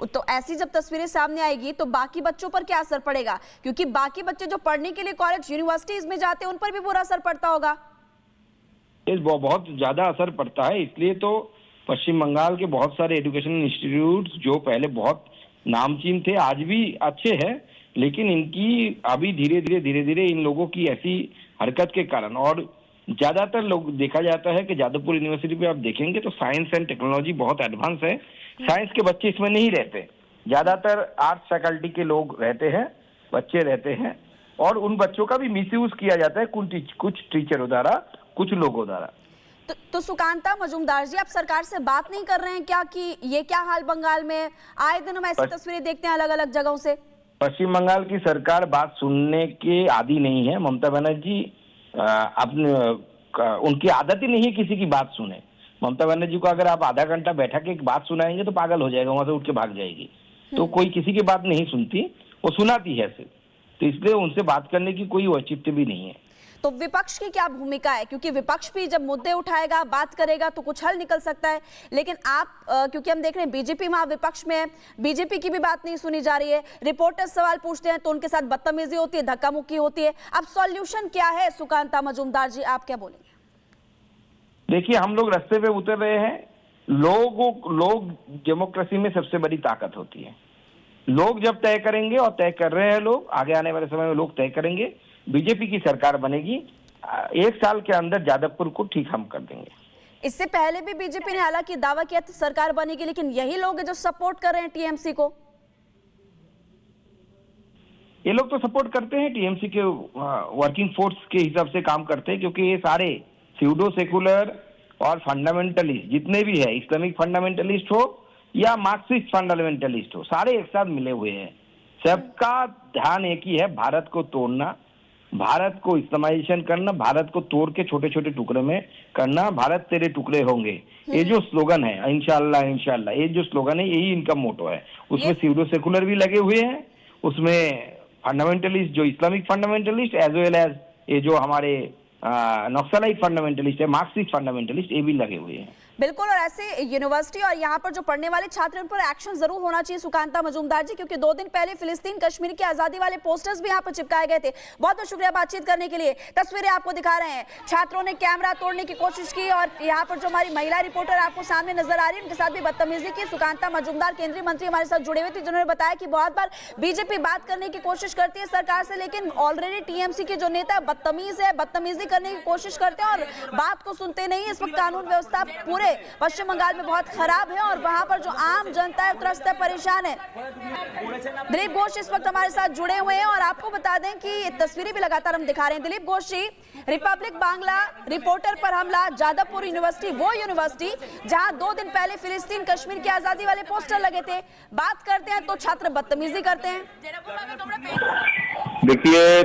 तो ऐसी जब तस्वीरें सामने आएगी तो बाकी बच्चों पर क्या असर पड़ेगा, क्योंकि बाकी बच्चे जो पढ़ने के लिए कॉलेज यूनिवर्सिटीज में जाते हैं उन पर भी बुरा असर पड़ता होगा। बहुत ज्यादा असर पड़ता है। इसलिए तो पश्चिम बंगाल के बहुत सारे एजुकेशन इंस्टीट्यूट जो पहले बहुत नामचीन थे आज भी अच्छे हैं, लेकिन इनकी अभी धीरे धीरे इन लोगों की ऐसी हरकत के कारण, और ज्यादातर लोग देखा जाता है कि जादवपुर यूनिवर्सिटी पे आप देखेंगे तो साइंस एंड टेक्नोलॉजी बहुत एडवांस है। साइंस के बच्चे इसमें नहीं रहते, ज्यादातर आर्ट्स फैकल्टी के लोग रहते हैं, बच्चे रहते हैं, और उन बच्चों का भी मिसयूज किया जाता है कुछ टीचरों द्वारा, कुछ लोगों द्वारा। तो सुकांता मजूमदार जी, आप सरकार से बात नहीं कर रहे हैं क्या कि ये क्या हाल बंगाल में? आए दिन हम ऐसी तस्वीरें देखते हैं अलग अलग जगहों से। पश्चिम बंगाल की सरकार बात सुनने के आदी नहीं है। ममता बनर्जी अपने उनकी आदत ही नहीं है किसी की बात सुने। ममता बनर्जी को अगर आप आधा घंटा बैठा के एक बात सुनाएंगे तो पागल हो जाएगा, वहां से उठ के भाग जाएगी। तो कोई किसी की बात नहीं सुनती, वो सुनाती है सिर्फ। तो इसलिए उनसे बात करने की कोई औचित्य भी नहीं है। तो विपक्ष की क्या भूमिका है, क्योंकि विपक्ष भी जब मुद्दे उठाएगा, बात करेगा तो कुछ हल निकल सकता है, लेकिन आप क्योंकि हम देख रहे हैं बीजेपी में विपक्ष में है, बीजेपी की भी बात नहीं सुनी जा रही है। रिपोर्टर सवाल पूछते हैं तो उनके साथ बदतमीजी होती है, धक्का मुक्की होती है। अब सॉल्यूशन क्या है सुकांता मजूमदार जी, आप क्या बोलेंगे? देखिए, हम लोग रास्ते पे उतर रहे हैं। लोग डेमोक्रेसी में सबसे बड़ी ताकत होती है। लोग जब तय करेंगे, और तय कर रहे हैं लोग, आगे आने वाले समय में लोग तय करेंगे, बीजेपी की सरकार बनेगी। 1 साल के अंदर जादवपुर को ठीक हम कर देंगे। इससे पहले भी बीजेपी ने हालांकि दावा किया था सरकार बनेगी, लेकिन यही लोग हैं जो सपोर्ट कर रहे हैं टीएमसी को। ये लोग तो सपोर्ट करते हैं, टीएमसी के वर्किंग फोर्स के हिसाब से काम करते हैं, क्योंकि ये सारे स्यूडो सेकुलर और फंडामेंटलिस्ट जितने भी है, इस्लामिक फंडामेंटलिस्ट हो या मार्क्सिस्ट फंडामेंटलिस्ट हो, सारे एक साथ मिले हुए हैं। सबका ध्यान एक ही है, भारत को तोड़ना, भारत को इस्लामाइजेशन करना, भारत को तोड़ के छोटे छोटे टुकड़े में करना। भारत तेरे टुकड़े होंगे, ये जो स्लोगन है, इंशाल्लाह इंशाल्लाह, ये जो स्लोगन है, यही इनका मोटो है। उसमें स्यूडो सेकुलर भी लगे हुए हैं, उसमें फंडामेंटलिस्ट जो Islamic fundamentalist as well as ये जो हमारे नक्सलाइट फंडामेंटलिस्ट है, मार्क्सिस्ट फंडामेंटलिस्ट, ये भी लगे हुए हैं। बिल्कुल, और ऐसे यूनिवर्सिटी और यहाँ पर जो पढ़ने वाले छात्र उन पर एक्शन जरूर होना चाहिए सुकांता मजूमदार जी, क्योंकि 2 दिन पहले फिलिस्तीन कश्मीर की आजादी वाले पोस्टर्स भी यहाँ पर चिपकाए गए थे। बहुत बहुत शुक्रिया बातचीत करने के लिए। तस्वीरें आपको दिखा रहे हैं, छात्रों ने कैमरा तोड़ने की कोशिश की, और यहाँ पर जो हमारी महिला रिपोर्टर आपको सामने नजर आ रही है, उनके साथ भी बदतमीजी की। सुकांता मजूमदार केंद्रीय मंत्री हमारे साथ जुड़े हुए थे, जिन्होंने बताया कि बहुत बार बीजेपी बात करने की कोशिश करती है सरकार से, लेकिन ऑलरेडी टीएमसी के जो नेता बदतमीज है, बदतमीजी करने की कोशिश करते हैं और बात को सुनते नहीं। इस वक्त कानून व्यवस्था पूरे पश्चिम बंगाल में बहुत खराब है और वहां पर जो आम जनता है त्रस्त है, परेशान है। दिलीप घोष इस वक्त हमारे साथ जुड़े हुए हैं, और आपको बता दें कि तस्वीरें भी लगातार हम दिखा रहे हैं। दिलीप घोष जी, रिपब्लिक बांग्ला रिपोर्टर पर हमला, जादवपुर यूनिवर्सिटी, वो यूनिवर्सिटी जहां 2 दिन पहले फिलिस्तीन कश्मीर की आजादी वाले पोस्टर लगे थे, बात करते हैं तो छात्र बदतमीजी करते हैं। देखिए,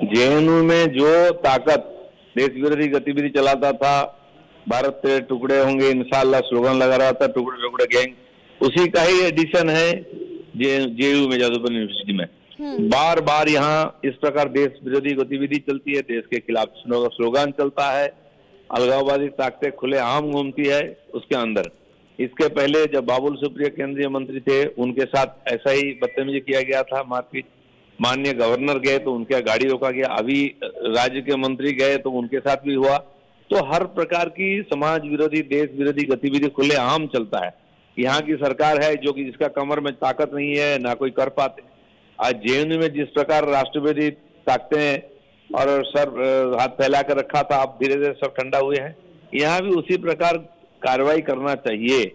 जेएनयू में जो ताकत देश विरोधी गतिविधि चलाता था, भारत तेरे टुकड़े होंगे इंशाल्लाह स्लोगन लगा रहा था, टुकड़े टुकड़े गैंग, उसी का ही एडिशन है जेएनयू में, जादवपुर यूनिवर्सिटी में। बार बार यहाँ इस प्रकार देश विरोधी गतिविधि चलती है, देश के खिलाफ स्लोगन चलता है, अलगाववादी ताकतें खुलेआम घूमती है उसके अंदर। इसके पहले जब बाबुल सुप्रियो केंद्रीय मंत्री थे, उनके साथ ऐसा ही बदतमीजी किया गया था, मारपीट। माननीय गवर्नर गए तो उनका गाड़ी रोका गया, अभी राज्य के मंत्री गए तो उनके साथ भी हुआ। तो हर प्रकार की समाज विरोधी, देश विरोधी गतिविधि खुलेआम चलता है। यहाँ की सरकार है जो कि जिसका कमर में ताकत नहीं है, ना कोई कर पाते। आज जेएनयू में जिस प्रकार राष्ट्रवादी ताकतें और सर हाथ फैला कर रखा था, अब धीरे धीरे सब ठंडा हुए हैं। यहाँ भी उसी प्रकार कार्रवाई करना चाहिए।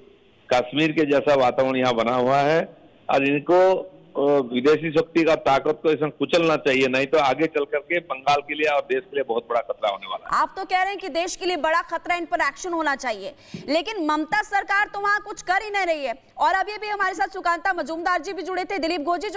कश्मीर के जैसा वातावरण यहाँ बना हुआ है, और इनको विदेशी शक्ति का ताकत को इसमें कुचलना चाहिए, नहीं तो आगे चल करके बंगाल के लिए और देश के लिए बहुत बड़ा खतरा होने वाला है। आप तो कह रहे हैं कि देश के लिए बड़ा खतरा, इन पर एक्शन होना चाहिए, लेकिन ममता सरकार तो वहां कुछ कर ही नहीं रही है। और अभी भी हमारे साथ सुकांता मजूमदार जी भी जुड़े थे, दिलीप घोष जी